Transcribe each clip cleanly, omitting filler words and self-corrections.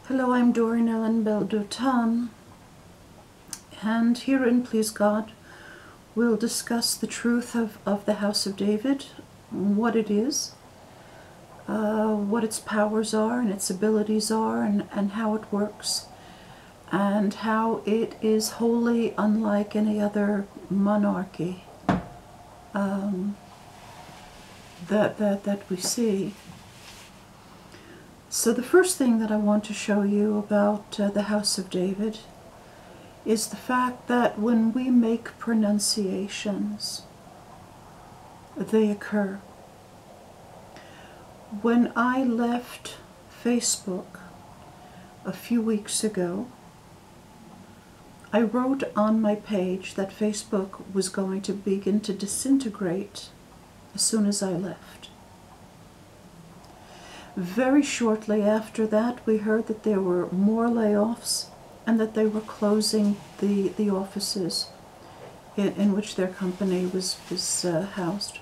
Hello, I'm Doreen Ellen Bell-Doutan, and herein, please God, we'll discuss the truth of the House of David, what it is, what its powers are and its abilities are, and how it works, and how it is wholly unlike any other monarchy that we see. So the first thing that I want to show you about the House of David is the fact that when we make pronunciations, they occur. When I left Facebook a few weeks ago, I wrote on my page that Facebook was going to begin to disintegrate as soon as I left. Very shortly after that, we heard that there were more layoffs and that they were closing the offices in which their company was housed.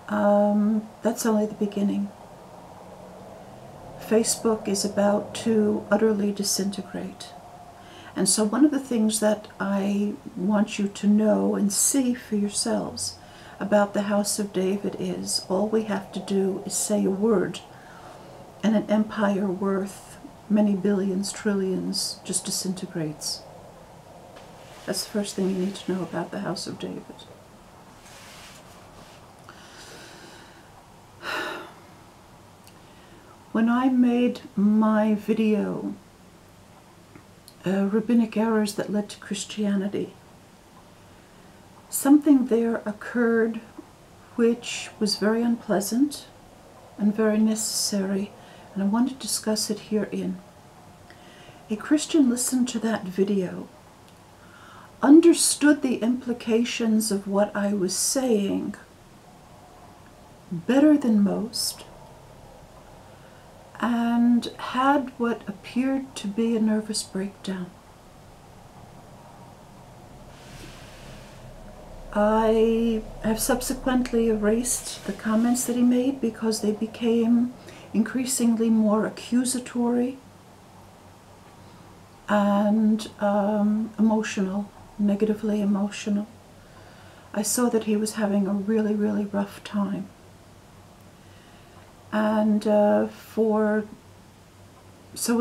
That's only the beginning. Facebook is about to utterly disintegrate. And so one of the things that I want you to know and see for yourselves about the House of David is all we have to do is say a word, and an empire worth many billions, trillions just disintegrates. That's the first thing you need to know about the House of David. When I made my video, Rabbinic Errors That Led to Christianity, something there occurred which was very unpleasant and very necessary, and I want to discuss it herein. A Christian listened to that video, understood the implications of what I was saying better than most, and had what appeared to be a nervous breakdown. I have subsequently erased the comments that he made because they became increasingly more accusatory and emotional, negatively emotional. I saw that he was having a really, really rough time. And so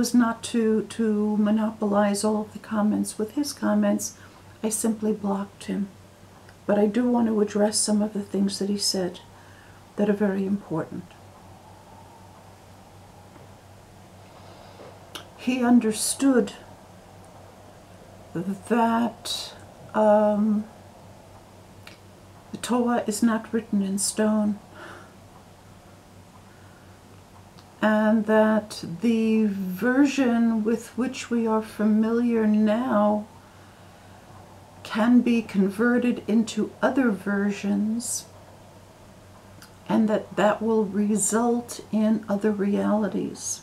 as not to monopolize all of the comments with his comments, I simply blocked him. But I do want to address some of the things that he said that are very important. He understood that the Torah is not written in stone, and that the version with which we are familiar now can be converted into other versions, and that will result in other realities.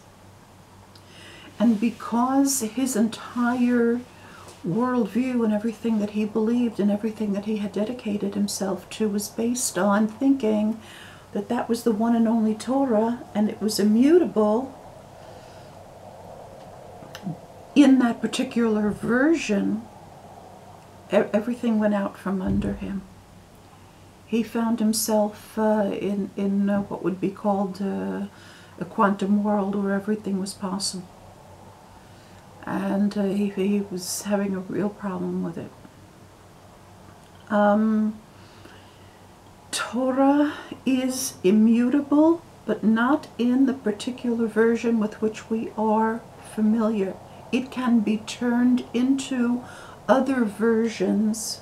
And because his entire worldview and everything that he believed and everything that he had dedicated himself to was based on thinking that that was the one and only Torah and it was immutable in that particular version, everything went out from under him. He found himself in what would be called a quantum world where everything was possible. And he was having a real problem with it. Torah is immutable, but not in the particular version with which we are familiar. It can be turned into other versions.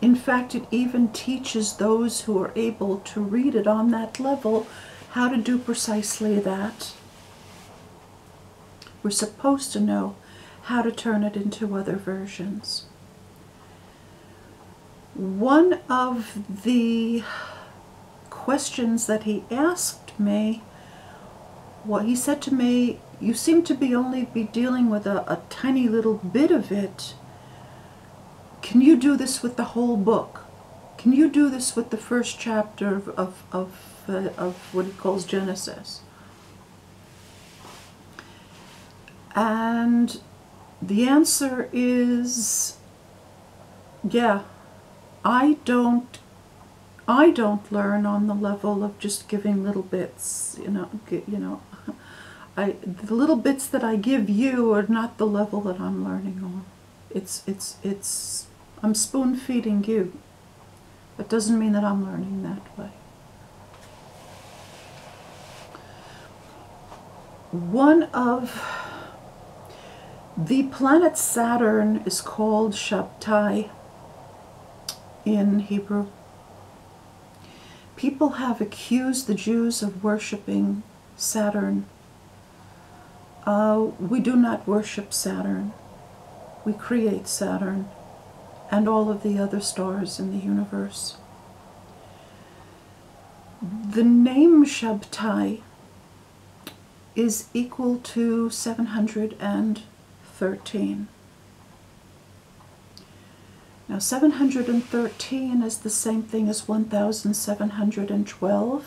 In fact, it even teaches those who are able to read it on that level how to do precisely that. We're supposed to know how to turn it into other versions. One of the questions that he asked me, well, he said to me, "You seem to be only dealing with a tiny little bit of it. Can you do this with the whole book? Can you do this with the first chapter of what he calls Genesis?" And the answer is, yeah, I don't learn on the level of just giving little bits, the little bits that I give you are not the level that I'm learning on. I'm spoon feeding you. That doesn't mean that I'm learning that way. One of the planet Saturn is called Shabtai in Hebrew. People have accused the Jews of worshiping Saturn. We do not worship Saturn. We create Saturn and all of the other stars in the universe. The name Shabtai is equal to 713. Now 713 is the same thing as 1712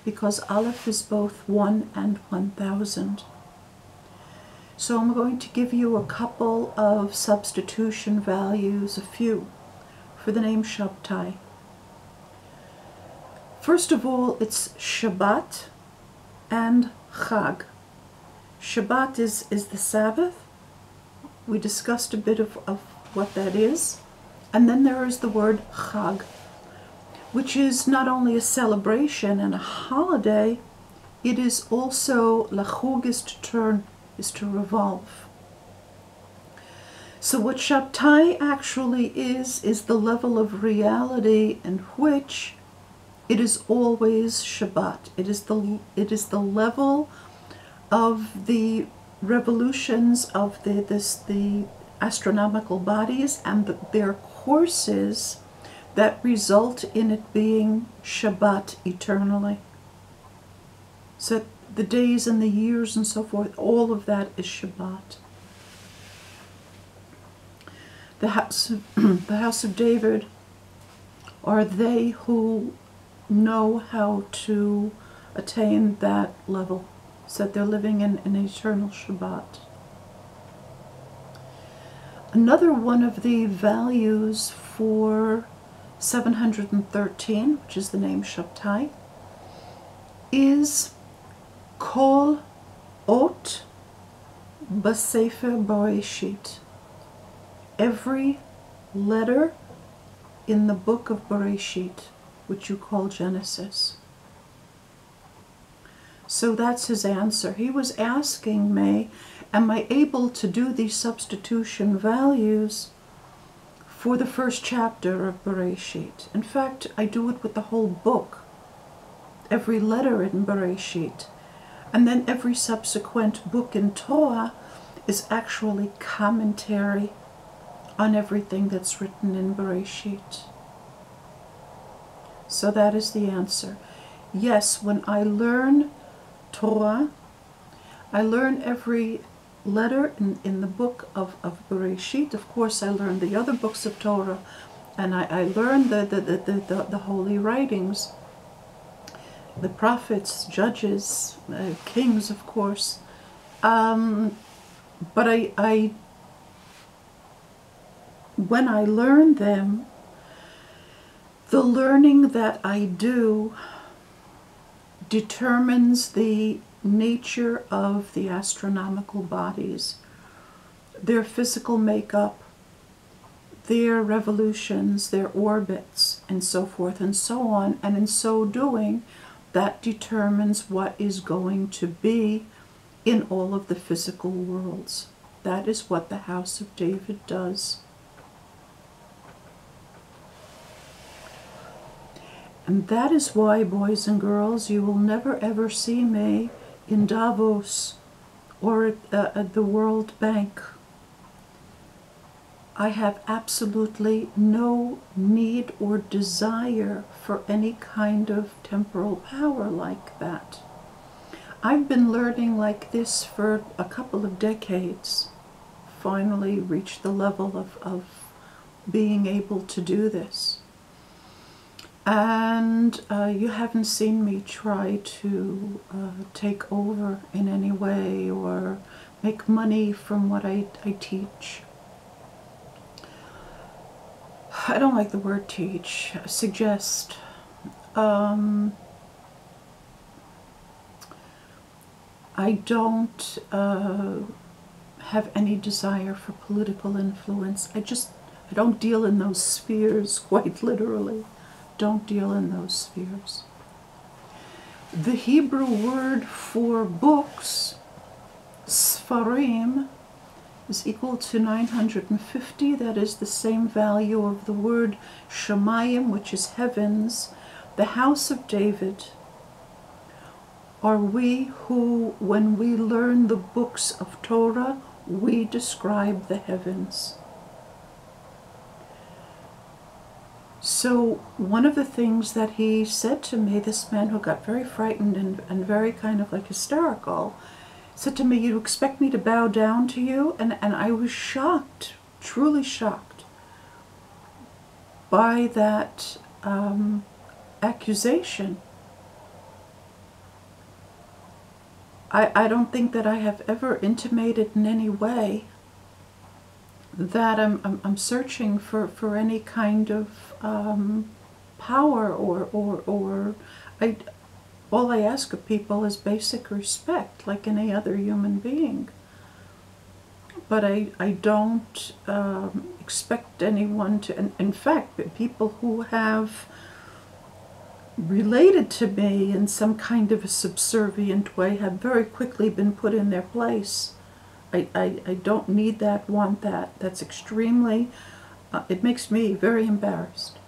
because Aleph is both 1 and 1000. So I'm going to give you a couple of substitution values, a few, for the name Shabtai. First of all, it's Shabbat and Chag. Shabbat is the Sabbath. We discussed a bit of what that is. And then there is the word Chag, which is not only a celebration and a holiday, it is also, lachug is to turn, is to revolve. So what Shabtai actually is the level of reality in which it is always Shabbat. It is the level of the revolutions of the astronomical bodies and their courses that result in it being Shabbat eternally. So the days and the years and so forth, all of that is Shabbat. The house of David are they who know how to attain that level, so that they're living in an eternal Shabbat. Another one of the values for 713, which is the name Shabtai, is Kol Ot B'Sefer Bereshit. Every letter in the book of Bereshit, which you call Genesis. So that's his answer. He was asking me, am I able to do these substitution values for the first chapter of Bereshit? In fact, I do it with the whole book, every letter in Bereshit. And then every subsequent book in Torah is actually commentary on everything that's written in Bereshit. So that is the answer. Yes, when I learn Torah, I learn every letter in the book of Bereshit. Of course, I learn the other books of Torah, and I learn the holy writings, the prophets, judges, kings, of course. But when I learn them, the learning that I do determines the nature of the astronomical bodies, their physical makeup, their revolutions, their orbits, and so forth and so on. And in so doing, that determines what is going to be in all of the physical worlds. That is what the House of David does. And that is why, boys and girls, you will never ever see me in Davos or at the World Bank. I have absolutely no need or desire for any kind of temporal power like that. I've been learning like this for a couple of decades. Finally reached the level of being able to do this. And you haven't seen me try to take over in any way or make money from what I teach. I don't like the word teach, suggest. I don't have any desire for political influence. I don't deal in those spheres, quite literally. Don't deal in those spheres. The Hebrew word for books, Sfarim, is equal to 950. That is the same value of the word Shemayim, which is heavens. The house of David are we who, when we learn the books of Torah, we describe the heavens. So one of the things that he said to me, this man who got very frightened and very kind of like hysterical, said to me, "You expect me to bow down to you?" And I was shocked, truly shocked, by that accusation. I don't think that I have ever intimated in any way that I'm searching for any kind of power or all I ask of people is basic respect, like any other human being. But I don't expect anyone to, and in fact, people who have related to me in some kind of a subservient way have very quickly been put in their place. I don't need that, want that. That's extremely, it makes me very embarrassed.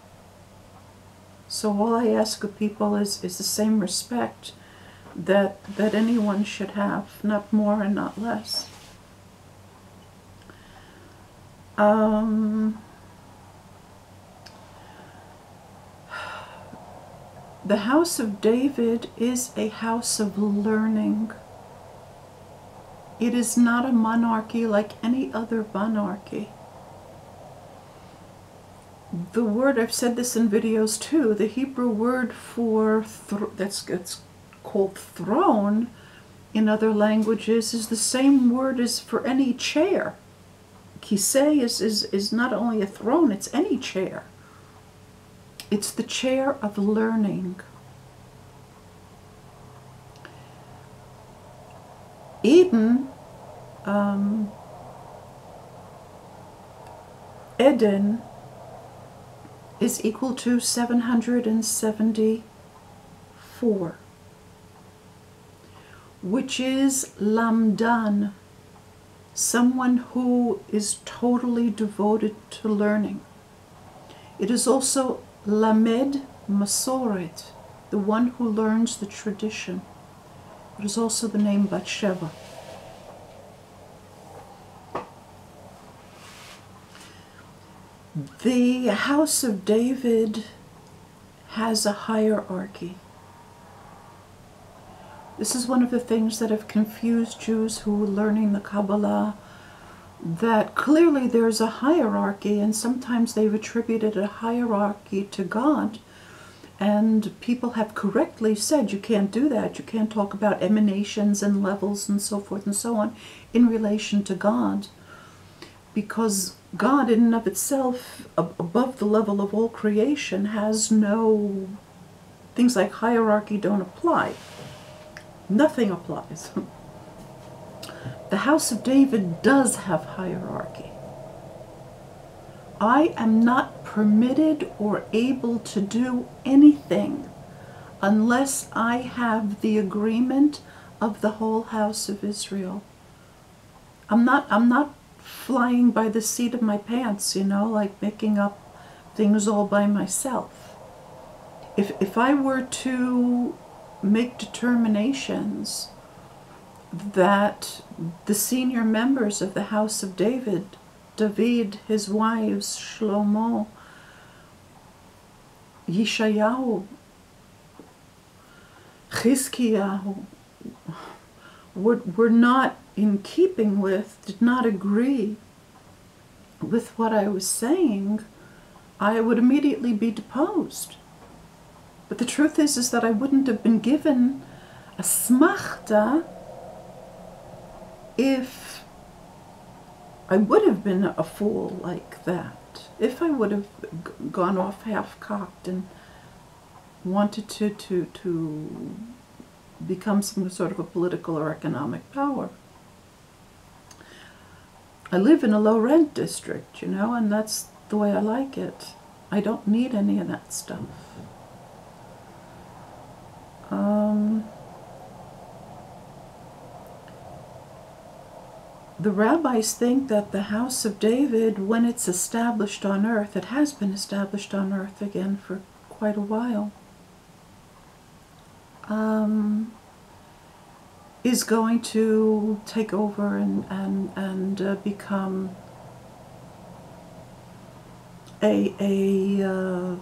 So all I ask of people is the same respect that anyone should have, not more and not less. The house of David is a house of learning. It is not a monarchy like any other monarchy. The word, I've said this in videos too, the Hebrew word for that's called throne in other languages is the same word as for any chair. Kisei is not only a throne, it's any chair. It's the chair of learning. Eden, Eden is equal to 774, which is Lamdan, someone who is totally devoted to learning. It is also Lamed Masoret, the one who learns the tradition. It is also the name Batsheva. The house of David has a hierarchy. This is one of the things that have confused Jews who are learning the Kabbalah, that clearly there's a hierarchy, and sometimes they've attributed a hierarchy to God, and people have correctly said you can't do that. You can't talk about emanations and levels and so forth and so on in relation to God, because God in and of itself, above the level of all creation, has no, things like hierarchy don't apply. Nothing applies. The house of David does have hierarchy. I am not permitted or able to do anything unless I have the agreement of the whole house of Israel. I'm not flying by the seat of my pants, you know, like making up things all by myself. If I were to make determinations that the senior members of the house of David, his wives, Shlomo, Yeshayahu, Chizkiyahu, were not in keeping with, did not agree with what I was saying, I would immediately be deposed. But the truth is that I wouldn't have been given a smachta if I would have been a fool like that, if I would have gone off half-cocked and wanted to become some sort of a political or economic power. I live in a low-rent district, you know, and that's the way I like it. I don't need any of that stuff. The rabbis think that the house of David, when it's established on earth, it has been established on earth again for quite a while, is going to take over and become an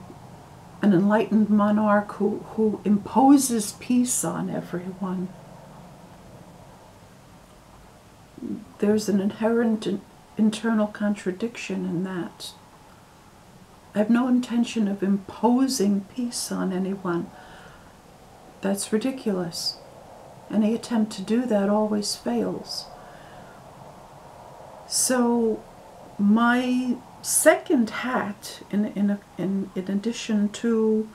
enlightened monarch who imposes peace on everyone. There's an inherent internal contradiction in that. I have no intention of imposing peace on anyone. That's ridiculous. Any attempt to do that always fails. So my second hat, in addition to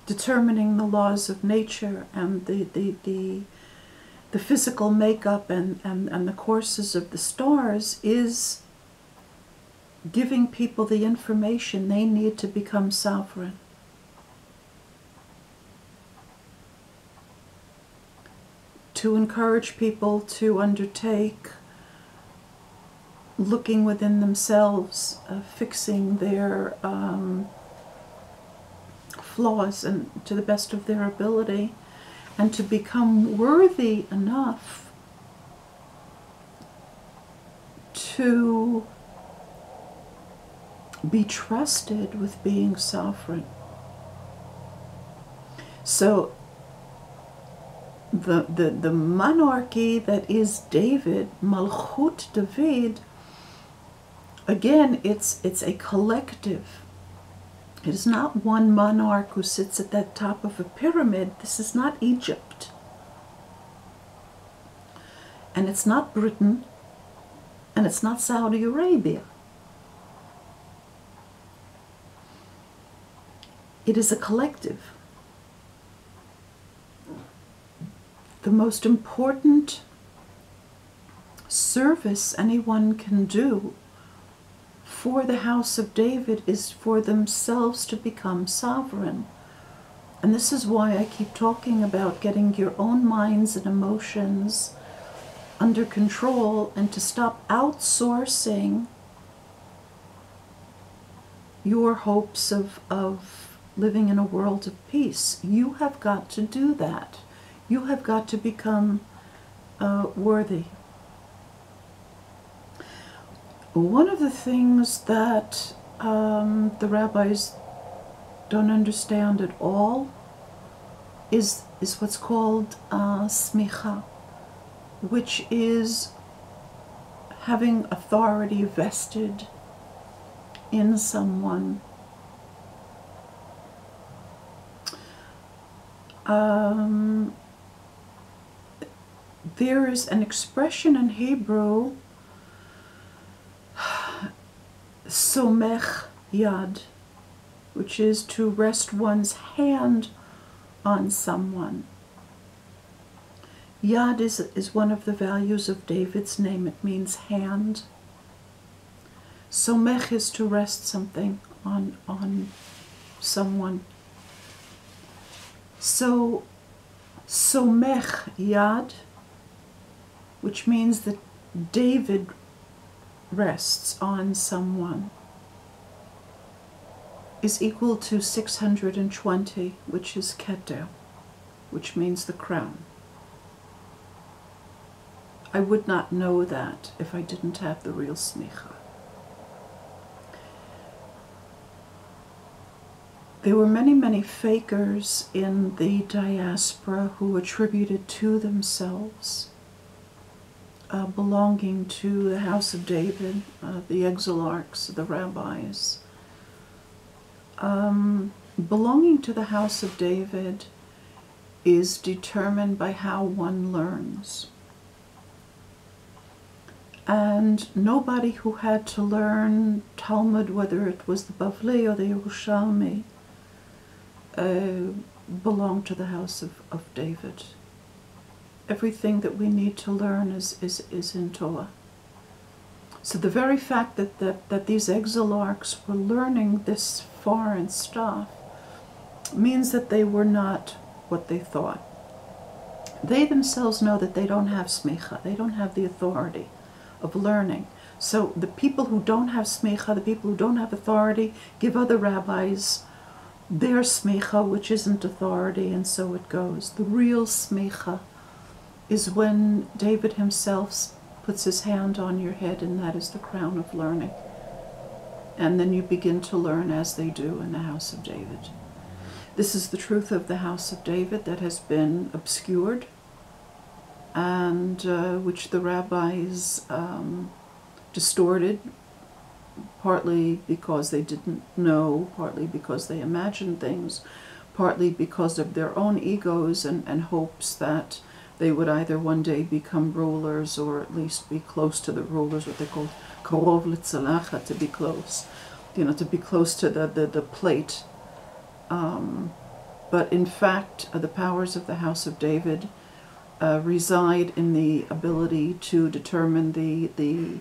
determining the laws of nature and the physical makeup and the courses of the stars, is giving people the information they need to become sovereign. To encourage people to undertake looking within themselves, fixing their flaws and to the best of their ability, and to become worthy enough to be trusted with being sovereign. So the monarchy that is David, Malchut David, again, it's a collective. It is not one monarch who sits at the top of a pyramid. This is not Egypt. And it's not Britain. And it's not Saudi Arabia. It is a collective. The most important service anyone can do for the house of David is for themselves to become sovereign. And this is why I keep talking about getting your own minds and emotions under control and to stop outsourcing your hopes of living in a world of peace. You have got to do that. You have got to become worthy. One of the things that the rabbis don't understand at all is what's called smicha, which is having authority vested in someone. There is an expression in Hebrew, somech yad, which is to rest one's hand on someone. Yad is one of the values of David's name. It means hand. Somech is to rest something on someone. So, somech yad, which means that David rests on someone, is equal to 620, which is keter, which means the crown. I would not know that if I didn't have the real smicha. There were many, many fakers in the diaspora who attributed to themselves belonging to the house of David, the exilarchs, the rabbis. Belonging to the house of David is determined by how one learns. And nobody who had to learn Talmud, whether it was the Bavli or the Yerushalmi, belonged to the house of David. Everything that we need to learn is in Torah. So the very fact that these exilarchs were learning this foreign stuff means that they were not what they thought. They themselves know that they don't have smicha, they don't have the authority of learning. So the people who don't have smicha, the people who don't have authority, give other rabbis their smicha, which isn't authority, and so it goes. The real smicha is when David himself puts his hand on your head, and that is the crown of learning. And then you begin to learn as they do in the house of David. This is the truth of the house of David that has been obscured, and which the rabbis distorted, partly because they didn't know, partly because they imagined things, partly because of their own egos and hopes that they would either one day become rulers or at least be close to the rulers, what they call karov l'tzalacha, to be close, to be close to the plate. But in fact, the powers of the house of David reside in the ability to determine the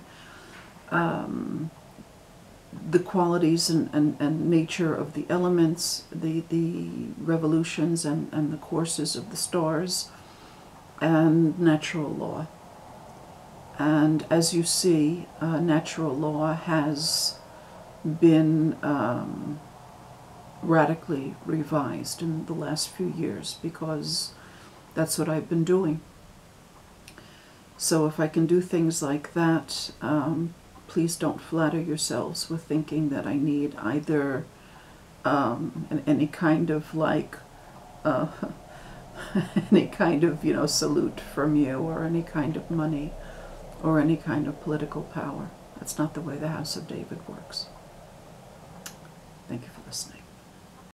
qualities and nature of the elements, the revolutions and the courses of the stars, and natural law. And as you see, natural law has been radically revised in the last few years, because that's what I've been doing. So if I can do things like that, please don't flatter yourselves with thinking that I need either any kind of any kind of salute from you, or any kind of money, or any kind of political power. That's not the way the house of David works. Thank you for listening.